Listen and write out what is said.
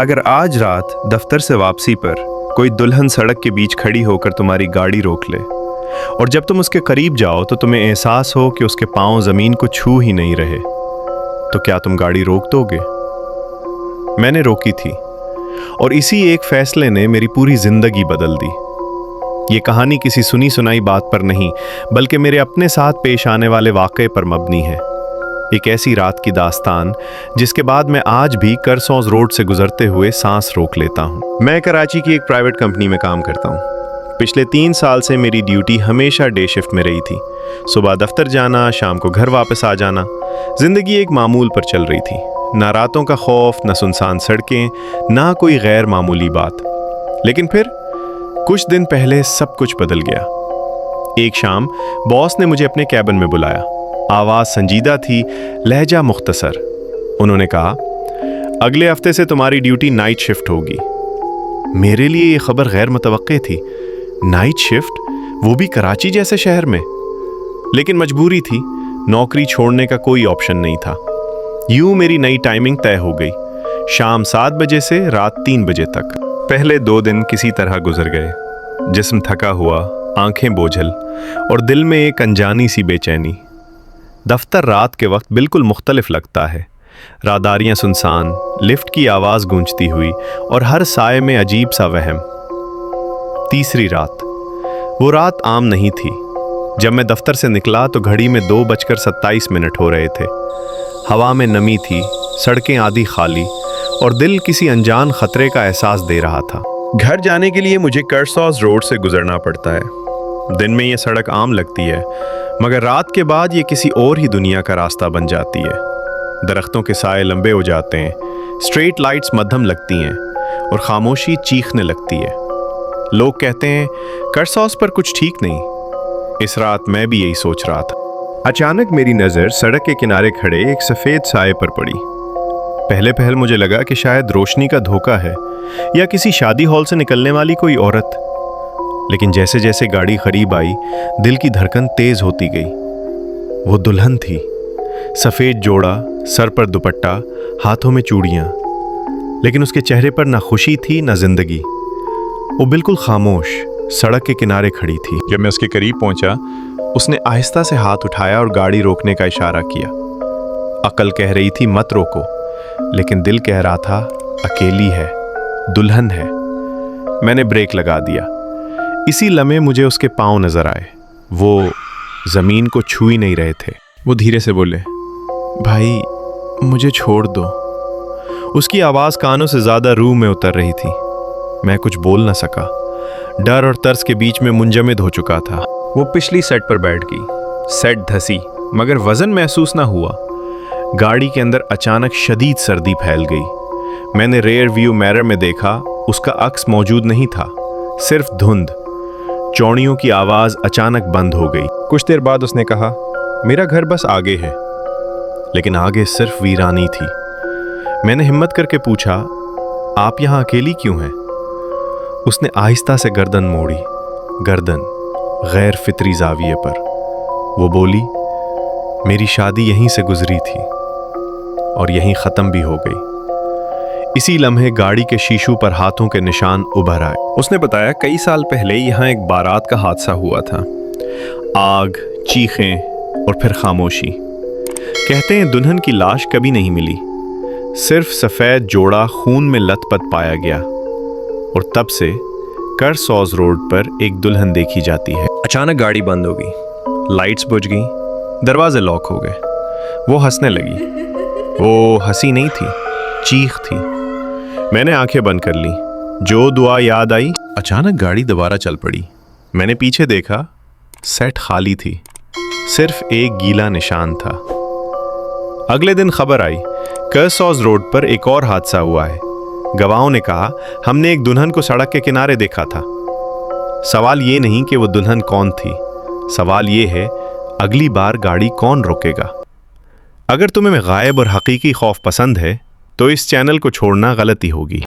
अगर आज रात दफ्तर से वापसी पर कोई दुल्हन सड़क के बीच खड़ी होकर तुम्हारी गाड़ी रोक ले और जब तुम उसके करीब जाओ तो तुम्हें एहसास हो कि उसके पांव जमीन को छू ही नहीं रहे, तो क्या तुम गाड़ी रोक दोगे? मैंने रोकी थी और इसी एक फैसले ने मेरी पूरी जिंदगी बदल दी। ये कहानी किसी सुनी सुनाई बात पर नहीं, बल्कि मेरे अपने साथ पेश आने वाले वाक़े पर मबनी है। एक ऐसी रात की दास्तान जिसके बाद मैं आज भी करसौज रोड से गुजरते हुए सांस रोक लेता हूँ। मैं कराची की एक प्राइवेट कंपनी में काम करता हूँ। पिछले 3 साल से मेरी ड्यूटी हमेशा डे शिफ्ट में रही थी। सुबह दफ्तर जाना, शाम को घर वापस आ जाना। जिंदगी एक मामूल पर चल रही थी। ना रातों का खौफ, ना सुनसान सड़कें, ना कोई गैर मामूली बात। लेकिन फिर कुछ दिन पहले सब कुछ बदल गया। एक शाम बॉस ने मुझे अपने कैबिन में बुलाया। आवाज़ संजीदा थी, लहजा मुख्तसर। उन्होंने कहा, अगले हफ्ते से तुम्हारी ड्यूटी नाइट शिफ्ट होगी। मेरे लिए ये खबर गैर मुतवक्के थी। नाइट शिफ्ट, वो भी कराची जैसे शहर में। लेकिन मजबूरी थी, नौकरी छोड़ने का कोई ऑप्शन नहीं था। यूं मेरी नई टाइमिंग तय हो गई, शाम 7 बजे से रात 3 बजे तक। पहले 2 दिन किसी तरह गुजर गए। जिस्म थका हुआ, आंखें बोझल और दिल में एक अनजानी सी बेचैनी। दफ्तर रात के वक्त बिल्कुल मुख्तलिफ लगता है। राहदारियां सुनसान, लिफ्ट की आवाज़ गूंजती हुई और हर साए में अजीब सा वहम। तीसरी रात, वो रात आम नहीं थी। जब मैं दफ्तर से निकला तो घड़ी में 2:27 हो रहे थे। हवा में नमी थी, सड़कें आधी खाली और दिल किसी अनजान खतरे का एहसास दे रहा था। घर जाने के लिए मुझे करसौज रोड से गुजरना पड़ता है। दिन में ये सड़क आम लगती है, मगर रात के बाद ये किसी और ही दुनिया का रास्ता बन जाती है। दरख्तों के साए लंबे हो जाते हैं, स्ट्रीट लाइट्स मध्यम लगती हैं और खामोशी चीखने लगती है। लोग कहते हैं करसौज पर कुछ ठीक नहीं। इस रात मैं भी यही सोच रहा था। अचानक मेरी नज़र सड़क के किनारे खड़े एक सफ़ेद साए पर पड़ी। पहले पहल मुझे लगा कि शायद रोशनी का धोखा है या किसी शादी हॉल से निकलने वाली कोई औरत। लेकिन जैसे जैसे गाड़ी करीब आई, दिल की धड़कन तेज होती गई। वो दुल्हन थी, सफ़ेद जोड़ा, सर पर दुपट्टा, हाथों में चूड़ियाँ। लेकिन उसके चेहरे पर ना खुशी थी ना जिंदगी। वो बिल्कुल खामोश सड़क के किनारे खड़ी थी। जब मैं उसके करीब पहुंचा, उसने आहिस्ता से हाथ उठाया और गाड़ी रोकने का इशारा किया। अकल कह रही थी मत रोको, लेकिन दिल कह रहा था अकेली है, दुल्हन है। मैंने ब्रेक लगा दिया। इसी लम्हे मुझे उसके पांव नजर आए। वो जमीन को छू ही नहीं रहे थे। वो धीरे से बोले, भाई मुझे छोड़ दो। उसकी आवाज़ कानों से ज़्यादा रूह में उतर रही थी। मैं कुछ बोल न सका। डर और तरस के बीच में मुंजमद हो चुका था। वो पिछली सेट पर बैठ गई। सेट धसी, मगर वजन महसूस ना हुआ। गाड़ी के अंदर अचानक शदीद सर्दी फैल गई। मैंने रेयर व्यू मिरर में देखा, उसका अक्स मौजूद नहीं था, सिर्फ धुंध। चौड़ियों की आवाज़ अचानक बंद हो गई। कुछ देर बाद उसने कहा, मेरा घर बस आगे है। लेकिन आगे सिर्फ वीरानी थी। मैंने हिम्मत करके पूछा, आप यहाँ अकेली क्यों हैं? उसने आहिस्ता से गर्दन मोड़ी, गर्दन गैर फितरी जाविये पर। वो बोली, मेरी शादी यहीं से गुजरी थी और यहीं ख़त्म भी हो गई। इसी लम्हे गाड़ी के शीशों पर हाथों के निशान उभर आए। उसने बताया, कई साल पहले यहाँ एक बारात का हादसा हुआ था। आग, चीखें और फिर खामोशी। कहते हैं दुल्हन की लाश कभी नहीं मिली, सिर्फ सफ़ेद जोड़ा खून में लथपथ पाया गया। और तब से करसौज रोड पर एक दुल्हन देखी जाती है। अचानक गाड़ी बंद हो गई, लाइट्स बुझ गई, दरवाजे लॉक हो गए। वो हंसने लगी। वो हंसी नहीं थी, चीख थी। मैंने आंखें बंद कर ली। जो दुआ याद आई। अचानक गाड़ी दोबारा चल पड़ी। मैंने पीछे देखा, सेट खाली थी, सिर्फ एक गीला निशान था। अगले दिन खबर आई, करसौज रोड पर एक और हादसा हुआ है। गवाहों ने कहा, हमने एक दुल्हन को सड़क के किनारे देखा था। सवाल ये नहीं कि वो दुल्हन कौन थी, सवाल ये है अगली बार गाड़ी कौन रोकेगा। अगर तुम्हें गायब और हकीकी खौफ पसंद है तो इस चैनल को छोड़ना गलती होगी।